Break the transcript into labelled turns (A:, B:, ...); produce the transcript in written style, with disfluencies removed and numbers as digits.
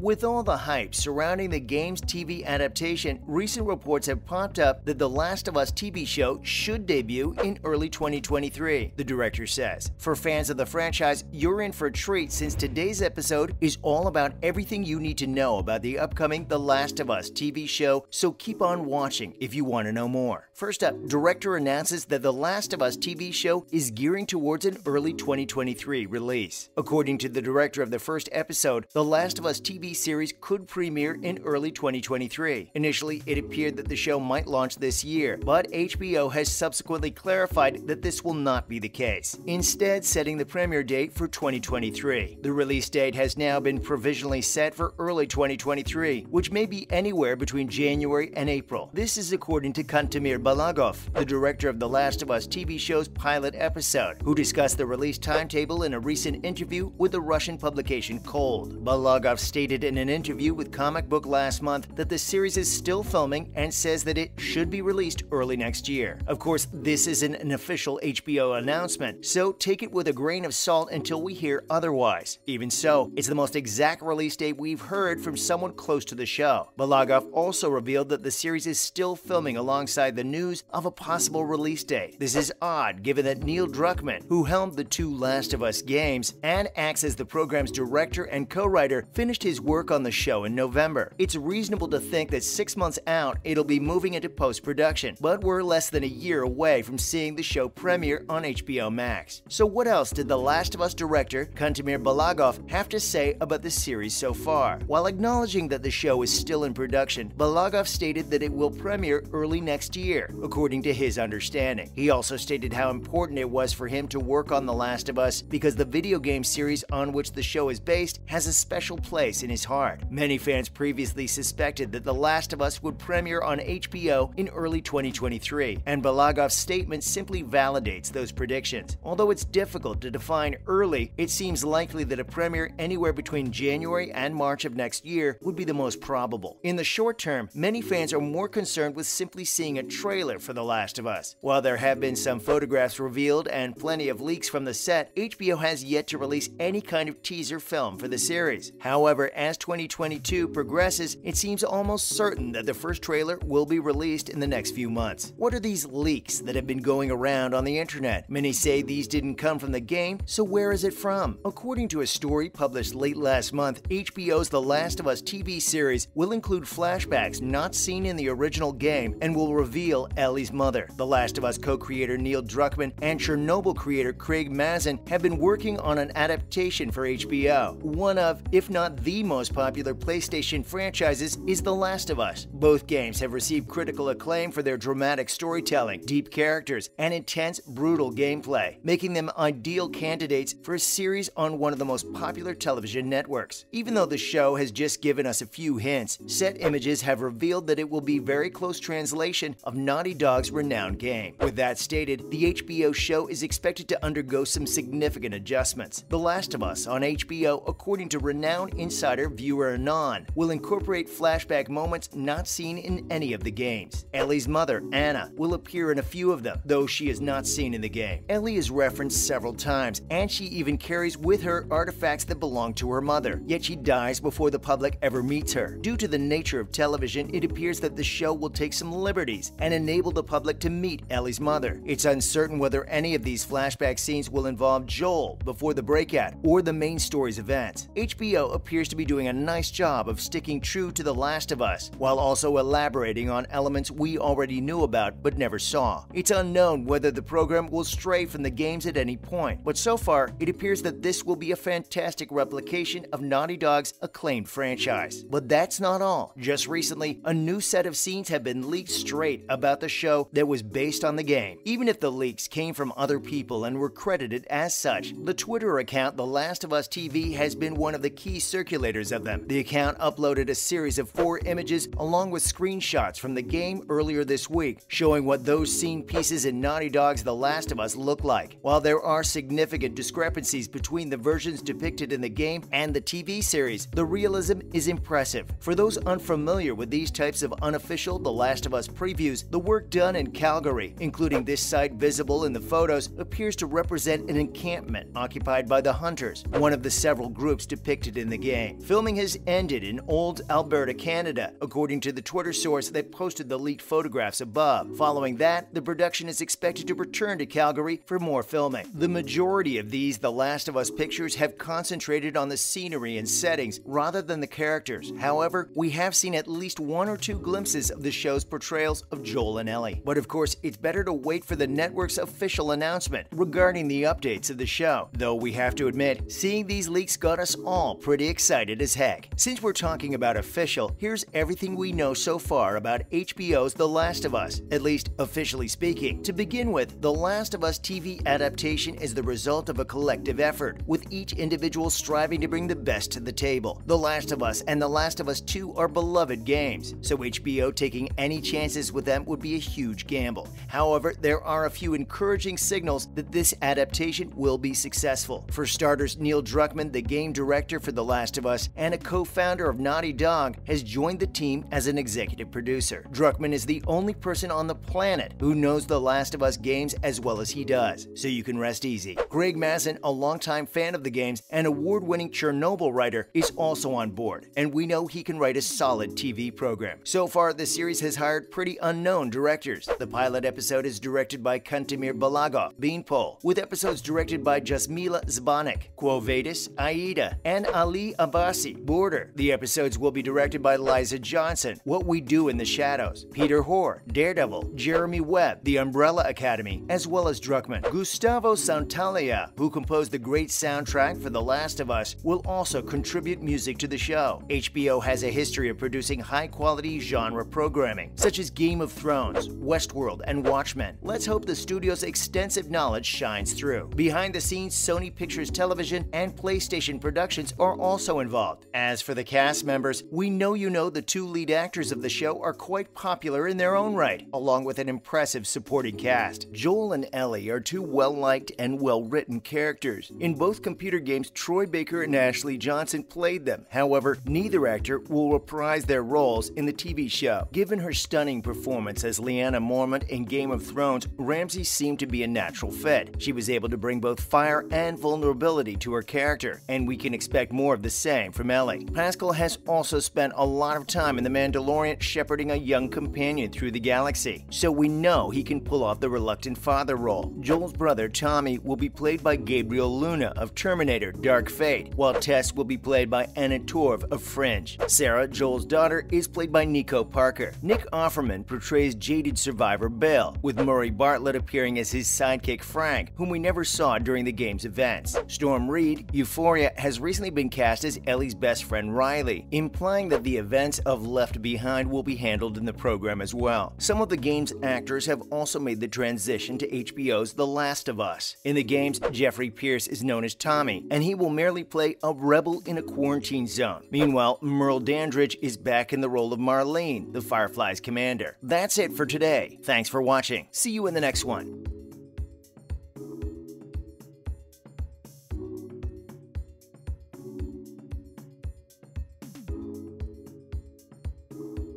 A: With all the hype surrounding the game's TV adaptation, recent reports have popped up that The Last of Us TV show should debut in early 2023, the director says. For fans of the franchise, you're in for a treat since today's episode is all about everything you need to know about the upcoming The Last of Us TV show, so keep on watching if you want to know more. First up, director announces that The Last of Us TV show is gearing towards an early 2023 release. According to the director of the first episode, The Last of Us TV series could premiere in early 2023. Initially, it appeared that the show might launch this year, but HBO has subsequently clarified that this will not be the case, instead setting the premiere date for 2023. The release date has now been provisionally set for early 2023, which may be anywhere between January and April. This is according to Kantemir Balagov, the director of The Last of Us TV show's pilot episode, who discussed the release timetable in a recent interview with the Russian publication Cold. Balagov stated in an interview with Comic Book last month that the series is still filming and says that it should be released early next year. Of course, this isn't an official HBO announcement, so take it with a grain of salt until we hear otherwise. Even so, it's the most exact release date we've heard from someone close to the show. Balagov also revealed that the series is still filming alongside the news of a possible release date. This is odd given that Neil Druckmann, who helmed the two Last of Us games and acts as the program's director and co-writer, finished his work on the show in November. It's reasonable to think that 6 months out it'll be moving into post-production, but we're less than a year away from seeing the show premiere on HBO Max. So what else did The Last of Us director Kantemir Balagov have to say about the series so far? While acknowledging that the show is still in production, Balagov stated that it will premiere early next year, according to his understanding. He also stated how important it was for him to work on The Last of Us because the video game series on which the show is based has a special place in his heart. Many fans previously suspected that The Last of Us would premiere on HBO in early 2023, and Balagov's statement simply validates those predictions. Although it's difficult to define early, it seems likely that a premiere anywhere between January and March of next year would be the most probable. In the short term, many fans are more concerned with simply seeing a trailer for The Last of Us. While there have been some photographs revealed and plenty of leaks from the set, HBO has yet to release any kind of teaser film for the series. However, as 2022 progresses, it seems almost certain that the first trailer will be released in the next few months. What are these leaks that have been going around on the internet? Many say these didn't come from the game, so where is it from? According to a story published late last month, HBO's The Last of Us TV series will include flashbacks not seen in the original game and will reveal Ellie's mother. The Last of Us co-creator Neil Druckmann and Chernobyl creator Craig Mazin have been working on an adaptation for HBO. One of, if not the most popular PlayStation franchises is The Last of Us. Both games have received critical acclaim for their dramatic storytelling, deep characters, and intense, brutal gameplay, making them ideal candidates for a series on one of the most popular television networks. Even though the show has just given us a few hints, set images have revealed that it will be very close translation of Naughty Dog's renowned game. With that stated, the HBO show is expected to undergo some significant adjustments. The Last of Us on HBO, according to renowned insider viewer Anon, will incorporate flashback moments not seen in any of the games. Ellie's mother, Anna, will appear in a few of them, though she is not seen in the game. Ellie is referenced several times, and she even carries with her artifacts that belong to her mother, yet she dies before the public ever meets her. Due to the nature of television, it appears that the show will take some liberties and enable the public to meet Ellie's mother. It's uncertain whether any of these flashback scenes will involve Joel before the breakout or the main story's events. HBO appears to be doing a nice job of sticking true to The Last of Us, while also elaborating on elements we already knew about but never saw. It's unknown whether the program will stray from the games at any point, but so far, it appears that this will be a fantastic replication of Naughty Dog's acclaimed franchise. But that's not all. Just recently, a new set of scenes have been leaked straight about the show that was based on the game. Even if the leaks came from other people and were credited as such, the Twitter account The Last of Us TV has been one of the key circulators of them. The account uploaded a series of 4 images along with screenshots from the game earlier this week, showing what those scene pieces in Naughty Dog's The Last of Us look like. While there are significant discrepancies between the versions depicted in the game and the TV series, the realism is impressive. For those unfamiliar with these types of unofficial The Last of Us previews, the work done in Calgary, including this site visible in the photos, appears to represent an encampment occupied by the Hunters, one of the several groups depicted in the game. Filming has ended in Old Alberta, Canada, according to the Twitter source that posted the leaked photographs above. Following that, the production is expected to return to Calgary for more filming. The majority of these The Last of Us pictures have concentrated on the scenery and settings rather than the characters. However, we have seen at least one or two glimpses of the show's portrayals of Joel and Ellie. But of course, it's better to wait for the network's official announcement regarding the updates of the show. Though we have to admit, seeing these leaks got us all pretty excited as heck. Since we're talking about official, here's everything we know so far about HBO's The Last of Us, at least officially speaking. To begin with, The Last of Us TV adaptation is the result of a collective effort, with each individual striving to bring the best to the table. The Last of Us and The Last of Us 2 are beloved games, so HBO taking any chances with them would be a huge gamble. However, there are a few encouraging signals that this adaptation will be successful. For starters, Neil Druckmann, the game director for The Last of Us and a co-founder of Naughty Dog, has joined the team as an executive producer. Druckmann is the only person on the planet who knows The Last of Us games as well as he does, so you can rest easy. Greg Mazin, a longtime fan of the games and award-winning Chernobyl writer, is also on board, and we know he can write a solid TV program. So far, the series has hired pretty unknown directors. The pilot episode is directed by Kantemir Balagov, Beanpole, with episodes directed by Jasmila Zbanek, Quo Vadis, Aida, and Ali Abbasi, Border. The episodes will be directed by Liza Johnson, What We Do in the Shadows, Peter Hoare, Daredevil, Jeremy Webb, The Umbrella Academy, as well as Druckmann. Gustavo Santaolalla, who composed the great soundtrack for The Last of Us, will also contribute music to the show. HBO has a history of producing high-quality genre programming, such as Game of Thrones, Westworld, and Watchmen. Let's hope the studio's extensive knowledge shines through. Behind the scenes, Sony Pictures Television and PlayStation Productions are also involved. As for the cast members, we know the two lead actors of the show are quite popular in their own right, along with an impressive supporting cast. Joel and Ellie are two well-liked and well-written characters. In both computer games, Troy Baker and Ashley Johnson played them. However, neither actor will reprise their roles in the TV show. Given her stunning performance as Lyanna Mormont in Game of Thrones, Ramsay seemed to be a natural fit. She was able to bring both fire and vulnerability to her character, and we can expect more of the same from Ellie. Pascal has also spent a lot of time in The Mandalorian shepherding a young companion through the galaxy, so we know he can pull off the reluctant father role. Joel's brother Tommy will be played by Gabriel Luna of Terminator Dark Fate, while Tess will be played by Anna Torv of Fringe. Sarah, Joel's daughter, is played by Nico Parker. Nick Offerman portrays jaded survivor Bill, with Murray Bartlett appearing as his sidekick Frank, whom we never saw during the game's events. Storm Reed, Euphoria, has recently been cast as Ellie's best friend Riley, implying that the events of Left Behind will be handled in the program as well. Some of the game's actors have also made the transition to HBO's The Last of Us. In the games, Jeffrey Pierce is known as Tommy, and he will merely play a rebel in a quarantine zone. Meanwhile, Merle Dandridge is back in the role of Marlene, the Firefly's commander. That's it for today. Thanks for watching. See you in the next one.